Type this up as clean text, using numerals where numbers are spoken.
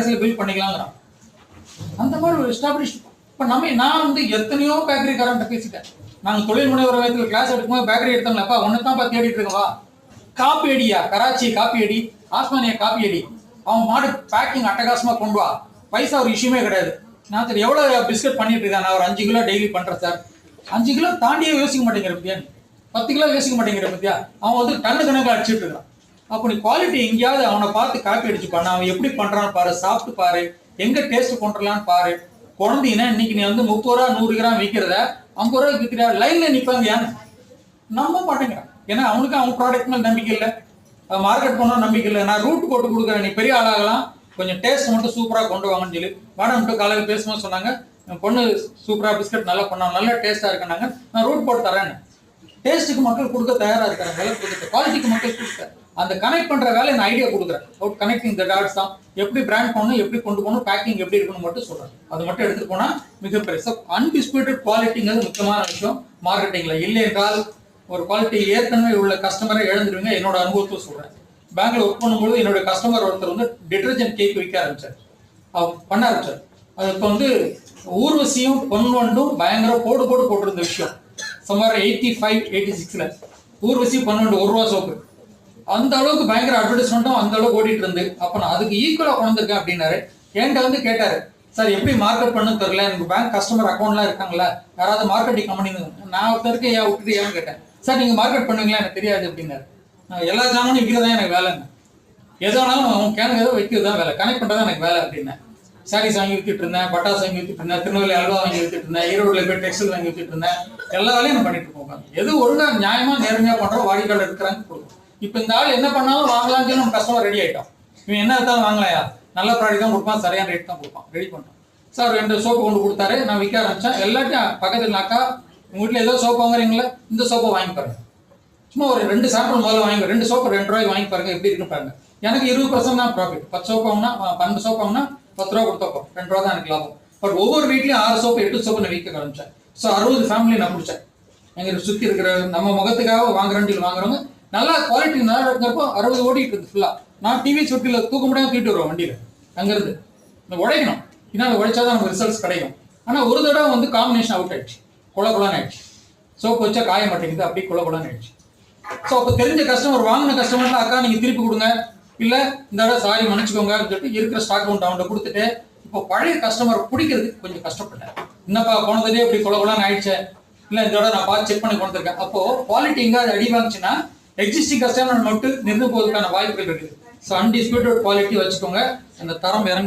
கடைசியில் பில் பண்ணிக்கலாங்கிறான். அந்த மாதிரி ஒரு எஸ்டாப்ளிஷ். இப்போ நான் வந்து எத்தனையோ பேக்கரிக்காரன்ட்ட பேசிட்டேன். நாங்கள் தொழில் முனைவர் வயதில் கிளாஸ் எடுக்கும்போது பேக்கரி எடுத்தாங்களப்பா ஒன்று தான் பார்த்து தேடிட்டு இருக்கவா, காப்பி அடியா, கராச்சி காப்பி அடி, ஆஸ்மானியா காப்பி அடி, அவன் மாடு பேக்கிங் அட்டகாசமாக கொண்டு வா, பைசா ஒரு இஷ்யூமே கிடையாது. நான் சரி எவ்வளோ பிஸ்கட் பண்ணிட்டு இருக்கேன், நான் ஒரு 5 கிலோ டெய்லி பண்ணுறேன் சார். 5 கிலோ தாண்டியே யோசிக்க மாட்டேங்கிற பத்தியா, 10 கிலோ யோசிக்க மாட்டேங்கிற பத்தியா, அவன் வந்து டன்னு கணக்கில் அடிச்சுட்டு இருக்கான். அப்போ நீ குவாலிட்டி எங்கேயாவது அவனை பார்த்து காப்பி அடிச்சு பண்ண, அவன் எப்படி பண்ணுறான்னு பாரு, சாப்பிட்டு பாரு, எங்கே டேஸ்ட் கொண்டுலான்னு பாரு. குழந்தைங்கன்னா இன்னைக்கு நீ வந்து 30 ரூபா 100 கிராம் விற்கிறத 50 ரூபாய்க்கு விற்கிற லைனில் நிற்பாங்க. ஏன் நம்ப மாட்டேங்கிறான்? ஏன்னா அவனுக்கு அவன் ப்ராடக்ட் மேலே நம்பிக்கை இல்லை, மார்க்கெட் பண்ண நம்பிக்கை இல்லை. நான் ரூட் போட்டு கொடுக்குறேன், நீ பெரிய ஆளாகலாம், கொஞ்சம் டேஸ்ட் மட்டும் சூப்பராக கொண்டு வாங்கன்னு சொல்லி மேடம் காலையில் பேசும்போது சொன்னாங்க, என் பொண்ணு சூப்பராக பிஸ்கட் நல்லா பண்ணாங்க, நல்ல டேஸ்ட்டாக இருக்குன்னாங்க, நான் ரூட் போட்டு தரேன்னு. டேஸ்ட்டுக்கு மக்கள் கொடுக்க தயாராக இருக்காங்க, விலை கொடுக்க, குவாலிட்டிக்கு மக்கள் கொடுக்க, அந்த கனெக்ட் பண்ணுற வேலை நான் ஐடியா கொடுக்குறேன். அவுட் கனெக்டிங் த டாட்ஸ் தான். எப்படி பிராண்ட் பண்ணணும், எப்படி கொண்டு போகணும், பேக்கிங் எப்படி இருக்கணும் மட்டும் சொல்கிறேன். அது மட்டும் எடுத்துகிட்டு போனால் மிகப்பெரிய. ஸோ அன்டிஸ்பியூட்டட் குவாலிட்டிங்கிறது முக்கியமான விஷயம் மார்க்கெட்டிங்கில். இல்லை என்றால் ஒரு குவாலிட்டி ஏற்கனவே உள்ள கஸ்டமரை இழந்துருவீங்க. என்னோட அனுபவத்தை சொல்கிறேன். பேங்க்ல ஒர்க் பண்ணும்போது என்னோட கஸ்டமர் ஒருத்தர் வந்து டிட்டர்ஜென்ட் கேக் விற்க ஆரம்பிச்சார், பண்ண ஆரம்பிச்சார். அது இப்போ வந்து ஊர்வசியும் பொன்வண்டும் பயங்கர போட்டிருந்த விஷயம். சுமார் 85-86 ஊர்வசி பொன்வண்டு 1 ரூபா சோப்பு, அந்த அளவுக்கு பயங்கர அட்வர்டைஸ்மெண்ட்டும் அந்த அளவுக்கு ஓடிட்டு இருந்து. அப்போ நான் அதுக்கு ஈக்குவலாக கொண்டிருக்கேன் அப்படின்னாரு. என்கிட்ட வந்து கேட்டாரு, சார் எப்படி மார்க்கெட் பண்ணு தெரியல, எனக்கு பேங்க் கஸ்டமர் அக்கௌண்ட்லாம் இருக்காங்களா, யாராவது மார்க்கெட்டிங் கம்பெனி, நான் ஒருத்தருக்கு ஏன் விட்டுட்டு ஏன்னு கேட்டேன். சார் நீங்கள் மார்க்கெட் பண்ணுவீங்களா, எனக்கு தெரியாது அப்படின்னாரு. எல்லா ஜாமானும் விற்கிறதா எனக்கு வேலைங்க, எதோ வேணாலும் அவன் கேனுக்கு ஏதோ வைக்கிறது தான் வேலை, கனெக்ட் பண்ணுறது எனக்கு வேலை அப்படின்னேன். சாரீஸ் வாங்கி வித்துட்டு இருந்தேன், பட்டாசு வாங்கி வித்துட்டு இருந்தேன், திருநெல்வேலி அல்வா வாங்கி வித்துட்டு இருந்தேன், ஈரோடுல போய் டெக்ஸ்டைல் வாங்கி வித்துட்டு இருந்தேன். எல்லா வேலையும் நான் பண்ணிட்டு இருக்கோம். எது ஒழுங்காக நியாயமாக நேர்மையாக பண்ணுறோம், வாடிக்கையாளர் இருக்கிறாங்க கொடுக்கும். இப்போ இந்த ஆள் என்ன பண்ணாலும் வாங்கலாம்னு சொல்லி நம்ம கஸ்டமர் ரெடி ஆகிட்டோம். இவன் என்ன எடுத்தாலும் வாங்கலையா, நல்ல ப்ராடக்ட் தான் கொடுப்பான், சரியான ரேட் தான் கொடுப்பான், ரெடி பண்ணுறோம். சார் 2 சோப்பு கொண்டு கொடுத்தாரு, நான் விற்க ஆரம்பித்தேன். எல்லாத்தையும் பக்கத்தில் அக்கா உங்கள் வீட்டில் ஏதோ சோப்பு வாங்குறீங்களா, இந்த சோப்பை வாங்கி பாருங்க, சும்மா ஒரு 2 சாம்பிள் முதல்ல வாங்கி 2 சோப்பு 2 ரூபாய்க்கு வாங்கி பாருங்க எப்படி இருக்குன்னு பாருங்க. எனக்கு 20% தான் ப்ராஃபிட். 10 சோப்பு வாங்கினா 12 சோப்பு வாங்கினா 10 ரூபா கொடுத்தப்போ 2 ரூபா தான் எனக்கு லாபம். பட் ஒவ்வொரு வீட்லையும் 6 சோப்பு 8 சோப்பு நான் விற்க ஆரம்பித்தேன். ஸோ 60 ஃபேமிலி நான் பிடிச்சேன். எங்களுக்கு சுற்றி இருக்கிற நம்ம முகத்துக்காக வாங்குறவங்க நல்லா குவாலிட்டி நல்லா இருக்கிறப்போ 60 ஓடிட்டு இருக்குது ஃபுல்லாக. நான் டிவி சுட்டியில் தூக்க முடியாமல் தூக்கிட்டு வருவேன் வண்டியில். அங்கேருந்து உடைக்கணும், இன்னும் உடைச்சா தான் நமக்கு ரிசல்ட்ஸ் கிடைக்கும். ஆனால் ஒரு தடவை வந்து காம்பினேஷன் அவுட் ஆயிடுச்சு, கொலான்னு ஆயிடுச்சு. சோப்பு வச்சா காய மாட்டேங்குது, அப்படி கொலான்னு ஆயிடுச்சு. ஸோ அப்போ தெரிஞ்ச கஸ்டமர், வாங்கின கஸ்டமர்லாம் அக்கா நீங்கள் திருப்பி கொடுங்க, இல்லை இந்த தடவை சாரி மன்னிச்சுக்கோங்கன்னு சொல்லிட்டு இருக்கிற ஸ்டாக் அமௌண்ட் அவன்கிட்ட கொடுத்துட்டு இப்போ பழைய கஸ்டமர் பிடிக்கிறதுக்கு கொஞ்சம் கஷ்டப்பட்டேன். என்னப்பா போனதே அப்படி கொலான்னு ஆயிடுச்சு, இல்லை இந்த தடவை நான் பார்த்து செக் பண்ணி கொடுத்துருக்கேன். அப்போது குவாலிட்டி எங்கேயாவது அடி வாங்கிச்சுன்னா எக்ஸிஸ்டிங் கஸ்டமர் மட்டும் நின்று போவதற்கான வாய்ப்புகள் இருக்குது. ஸோ அன்டிஸ்பியூட்டட் குவாலிட்டி வச்சுக்கோங்க, அந்த தரம் இறங்க